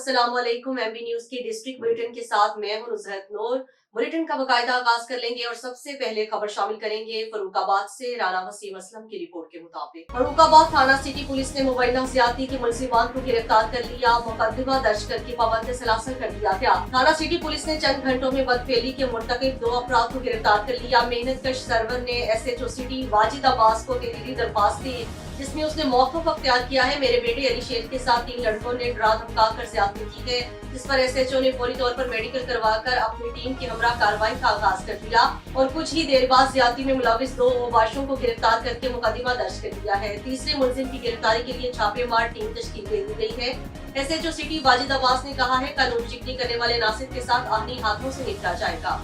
अस्सलामुअलैकुम। MB news की district bulletin के साथ मैं हूं नुसरत नूर। बुलेटिन का बाकायदा आगाज कर लेंगे और सबसे पहले खबर शामिल करेंगे फर्रुखाबाद से। राना वसीम असलम की रिपोर्ट के मुताबिक फर्रुखाबाद थाना सिटी पुलिस ने मोबाइल ज्यादती के मुलजिमान को गिरफ्तार कर लिया। मुकदमा दर्ज करके पाबंद सलासल कर दिया गया। थाना सिटी पुलिस ने चंद घंटों में बदफेली के मुर्तकिब 2 अफराद को गिरफ्तार कर लिया। मेहनत कश सरवर ने SHO सिटी वाजिद अब्बास को तहरीरी दरख्वास्त दी, जिसमें उसने मौक़िफ़ अख्तियार किया है। मेरे बेटे अली शेर के साथ 3 लड़कों ने डरा धमका कर ज़्यादती की है, जिस पर SHO ने फौरी तौर पर मेडिकल करवाकर अपनी टीम के हमरा कार्रवाई का आगाज कर दिया और कुछ ही देर बाद ज़्यादती में मुलविस 2 ओबाशों को गिरफ्तार करके मुकदमा दर्ज कर दिया है। तीसरे मुलजिम की गिरफ्तारी के लिए छापेमार टीम तश्कील दे दी गई है। SHO सिटी वाजिद अब्बास ने कहा है, कानून चिकनी करने वाले नासिर के साथ आहनी हाथों से निपटा जाएगा।